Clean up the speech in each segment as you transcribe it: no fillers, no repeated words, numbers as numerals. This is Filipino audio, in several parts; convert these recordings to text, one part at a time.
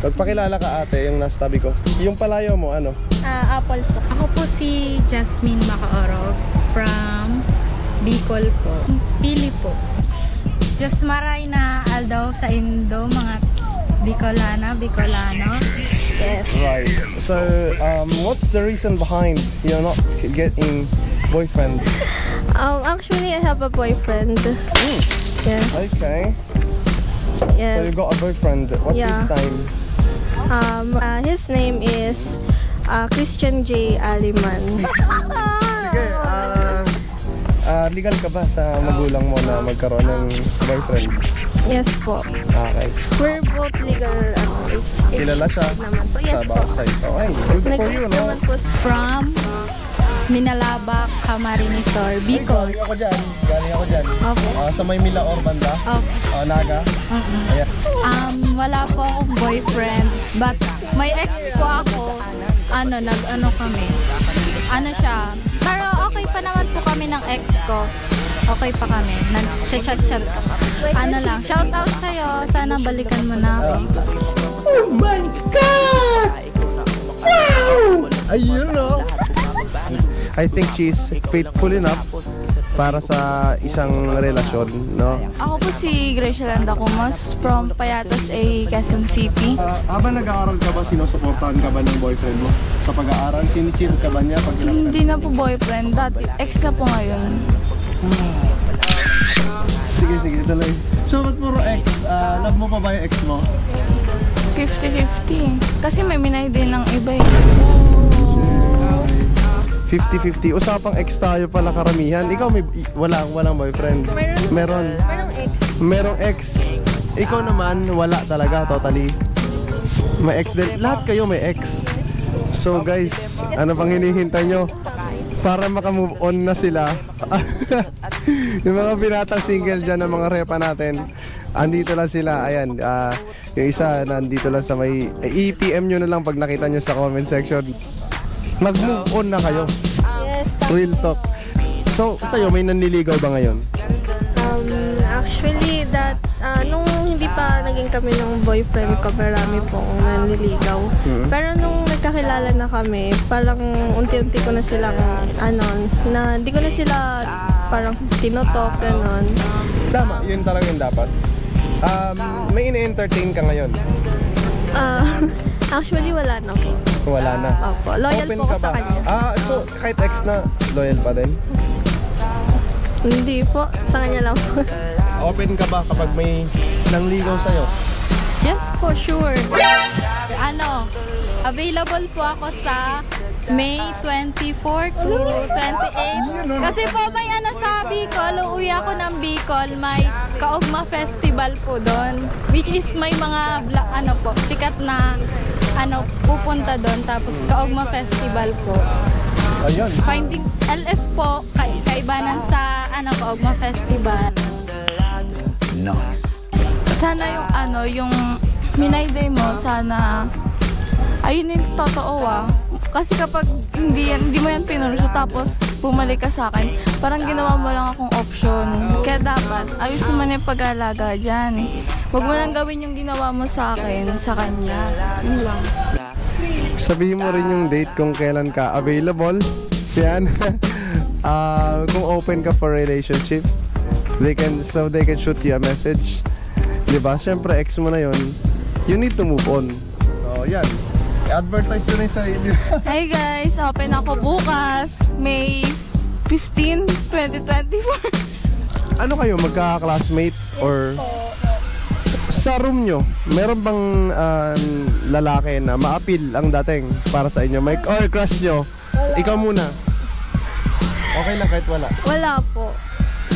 Magpakilala ka ate, yung nasa tabi ko. Yung palayo mo, ano? Apple po. Ako po si Jasmine Macaorog from Bicol po. Pili po. Diyos maray na aldaw sa Indo, mga Bicolano. Yes. Right. So, what's the reason behind you're not getting boyfriend? Actually, I have a boyfriend. Yes. Okay. Yeah. So you got a boyfriend. What's his name? His name is Christian J. Aliman. Sige, legal ka ba sa magulang mo na magkaroon ng boyfriend? Yes po. Okay. We're both legal. Kilala siya Naman po. Yes sa po. bawat side. Okay, good for you, no? Naman po. From Minalabak, Camarines Sur, Bicol. Galing ako dyan. Opo. Sa Maymila or banda? Okay. Naga? Ayan. Wala po akong boyfriend, but may ex po ako. Nag-ano kami. Ano siya. Pero okay pa naman po kami ng ex ko. Okay pa kami. Nag-chat-chat pa kami. Shout out sa'yo. Sana balikan mo na ako. Oh my God! Wow! Ayun, no? I think she's faithful enough para sa isang relasyon, no? Ako po si Gracia Landa Kumas from Payatas A, Quezon City. Habang nag-aaral ka ba, sinusuportahan ka ba ng boyfriend mo sa pag-aaral? Chinichil ka ba niya pag Hindi na po boyfriend, dati ex na po ngayon. Sige, tuloy. So, ba't puro ex? Love mo pa ba yung ex mo? 50-50. Kasi may minay din ng iba eh. 50-50. Usapang ex tayo pala karamihan. Ikaw may walang boyfriend? Meron. Merong ex. Ikaw naman wala talaga totally. May ex din. Lahat kayo may ex. So guys, ano pang hinihintay nyo? Para makamove on na sila. Yung mga binatang single dyan ng mga repa natin, andito lang sila. Ayan, yung isa nandito lang sa may EPM nyo na lang pag nakita nyo sa comment section. Mag-move on na kayo. Yes. Real talk. So, sa'yo, may nanliligaw ba ngayon? Actually, nung hindi pa naging kami ng boyfriend ko, marami pong nanliligaw. Pero nung nagkakilala na kami, parang unti-unti ko na silang, na hindi ko na sila parang tinutok, ganon. Tama, yun talaga yung dapat. May ine-entertain ka ngayon? Actually, wala na po. Wala na. Opo. Loyal Open po ka ako sa ba? kanya. So kahit ex na, loyal pa din? Hindi po. Sa kanya lang po. Open ka ba kapag may nangligaw sa'yo? Yes po, sure. Available po ako sa May 24 to 28. Kasi po may sa Bicol, uuwi ako ng Bicol, may Kaugma Festival po doon. Which is may mga sikat na pupunta doon. Tapos Kaugma Festival po. Ayun. Finding LF po, kaibanan sa Kaugma Festival. Nice. Sana yung minay day mo, sana ayun yung totoo Kasi kapag hindi mo yan pinurso tapos bumalik ka sa akin, parang ginawa mo lang akong option. Kaya dapat, ayusin mo na yung pag-aalaga dyan. Huwag mo lang gawin yung ginawa mo sa akin, sa kanya. Yun lang. Sabihin mo rin yung date kung kailan ka available. Yan. Kung open ka for relationship, they can shoot you a message. Diba? Siyempre, ex mo na yun. You need to move on. So, yan. I-advertise nyo na yung sarili. Hey guys, open ako bukas, May 15, 2024. Ano kayo, magka-classmate or sa room nyo, meron bang lalaki na ma-appeal ang dating para sa inyo? Or crush nyo? Ikaw muna. Okay lang kahit wala. Wala po.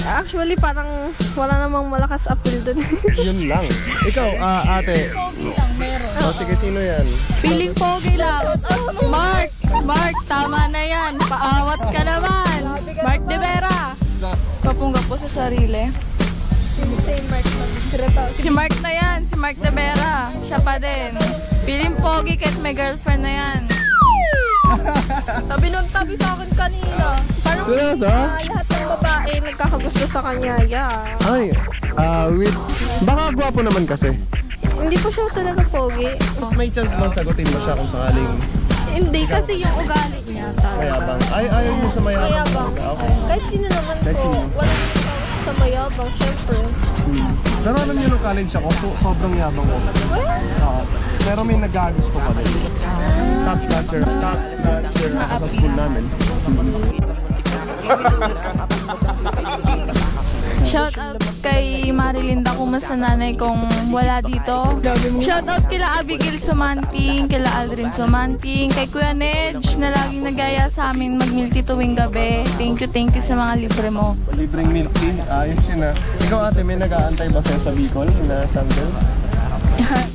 Actually, parang wala namang malakas appeal dun. Yun lang. Ikaw, ate. Sige, sino yan? Feeling pogi lang. Mark, tama na yan. Paawat ka naman. Mark De Vera. Papunga po sa sarili. Si Mark na yan. Si Mark De Vera. Siya pa din. Feeling pogi kahit may girlfriend na yan. Tabi sa akin kanina. Parang lahat ng babae nagkakagusto sa kanya. Yeah. Ay, baka gwapo naman kasi. Hindi po siya talaga pogi. May chance bang sagutin mo siya kung sakaling Hindi, kasi yung ugali niya talaga. mayabang? Ay, ayaw mo sa mayabang. Mayabang. Okay. Kahit sino naman Kahit po. sino. Wala naman sa mayabang, syempre. Pero alam niyo nung college ako, sobrang yabang ko. Oo. Pero may nagagusto pa rin. Top notcher ako sa school namin. Shout out kay Marilinda, kumusta nanay kong wala dito. Shout out kila Abigail Sumanting, kila Aldrin Sumanting, kay Kuya Nedge na laging nagaya sa amin mag-milk tea tuwing gabi. Thank you sa mga libre mo. Libreng milk tea, ayos yun ah. Ikaw ate, may nag-aantay ba sa'yo sa Bicol na sandal?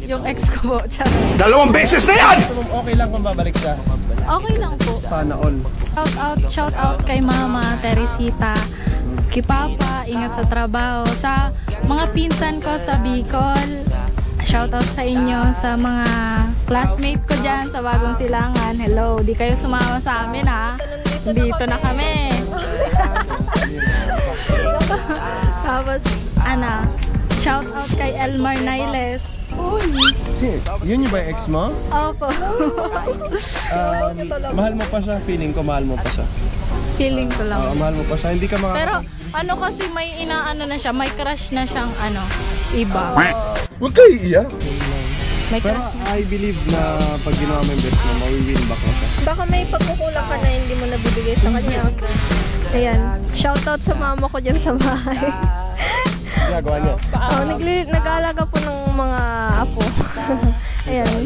Yung ex ko po. Tsaka. 2 beses na yan! Okay lang kung babalik siya. Okay lang po. Sana all. Shout out kay Mama Teresita, kay Papa, ingat sa trabaho, sa mga pinsan ko sa Bicol. Shout out sa inyo, sa mga classmate ko dyan sa Bagong Silangan. Hello, di kayo sumama sa amin ha. Dito na kami. Tapos, shout out kay Elmar Nailes. Yun yung ba yung ex mo? Opo. Mahal mo pa siya, feeling ko mahal mo pa siya. Feeling ko lang. Mahal mo pa siya, hindi ka Pero kasi may inaano na siya, may crush na siyang iba. Huwag kayo iiyak. May Pero crush. I believe na pag ginawa mo yung best mo, mawi-win back mo siya. Baka may pagkukulang ka na hindi mo nabibigay sa kanya. Ayan. Shoutout sa mama ko dyan sa bahay. Ginagawa niya. Nag-aalaga po ng mga apo. Ayan.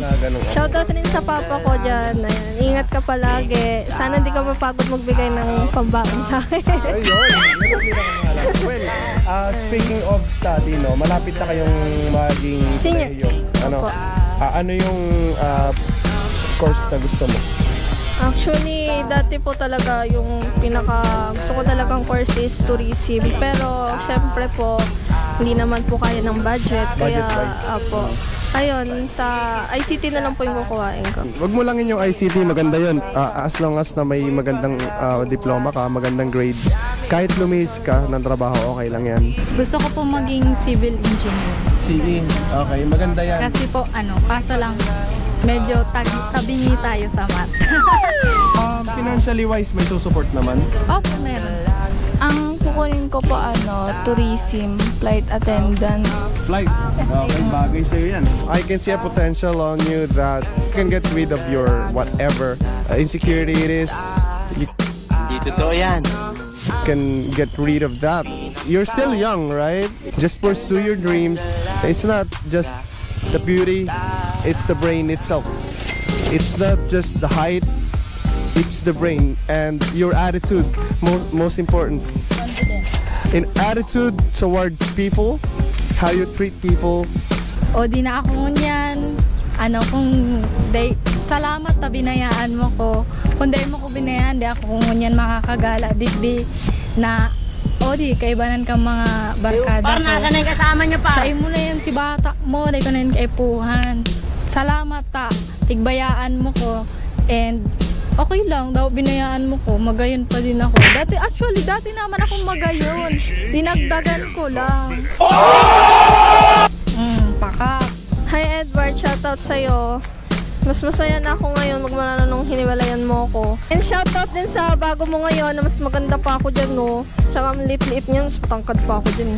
Shoutout rin sa papa ko dyan. Ayan. Ingat ka palagi. Sana hindi ka mapagod magbigay ng pambaon sa akin. Ayun, yun ang pinakamahalaga. Well, speaking of study, no, malapit na kayong maging Senior. kolehiyo. Opo. Ano yung course na gusto mo? Actually, dati po talaga yung gusto ko talagang course is tourism. Pero, syempre po, hindi naman po kaya ng budget. Kaya, Budget-wise. ayun, sa ICT na lang po yung kukuhain ko. Wag mo langin yung ICT, maganda yun. As long as na may magandang diploma ka, magandang grades. Kahit lumihis ka ng trabaho, okay lang yan. Gusto ko po maging civil engineer. CE, okay, maganda yan. Kasi po, kaso lang, medyo tabingi tayo sa math. Financially wise, may susupport naman. Opo, meron. Ang kukunin ko po tourism, flight attendant. Flight, okay, bagay sa'yo yan. I can see a potential on you that you can get rid of your whatever insecurity it is. You Di totoo yan. can get rid of that. You're still young, right? Just pursue your dreams. It's not just the beauty, it's the brain itself. It's not just the height, it's the brain and your attitude, most important. In attitude towards people, how you treat people. O di na ako ngunyan. Salamat na binayaan mo ko. Kung di mo ko binayaan, di ako ngunyan makakagala. Di na, di kaibanan ka mga barkada ko. Parang nasa na yung kasama niya pa. Sa imo na yan si bata mo, di ko na yun kaipuhan. Salamat tigbayaan mo ko. And okay lang daw, binayaan mo ko, magayon pa din ako. Dati naman akong magayon. Dinagdagan ko lang. Pakak. Hi Edward, shoutout sa'yo. Mas masaya na ako ngayon magmana nung hiniwalayan mo ko. And shoutout din sa bago mo ngayon na mas maganda pa ako dyan, no? Tsaka ang liit-liit niya, mas patangkad pa ako dyan.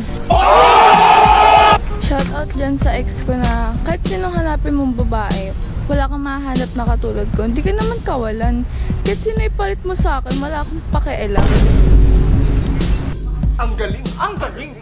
Shoutout dyan sa ex ko na kahit sinong hanapin mong babae, wala kang mahanap na katulad ko. Hindi ka naman kawalan. Kahit sino ipalit mo sa akin, wala akong pakialam. Ang galing! Ang galing!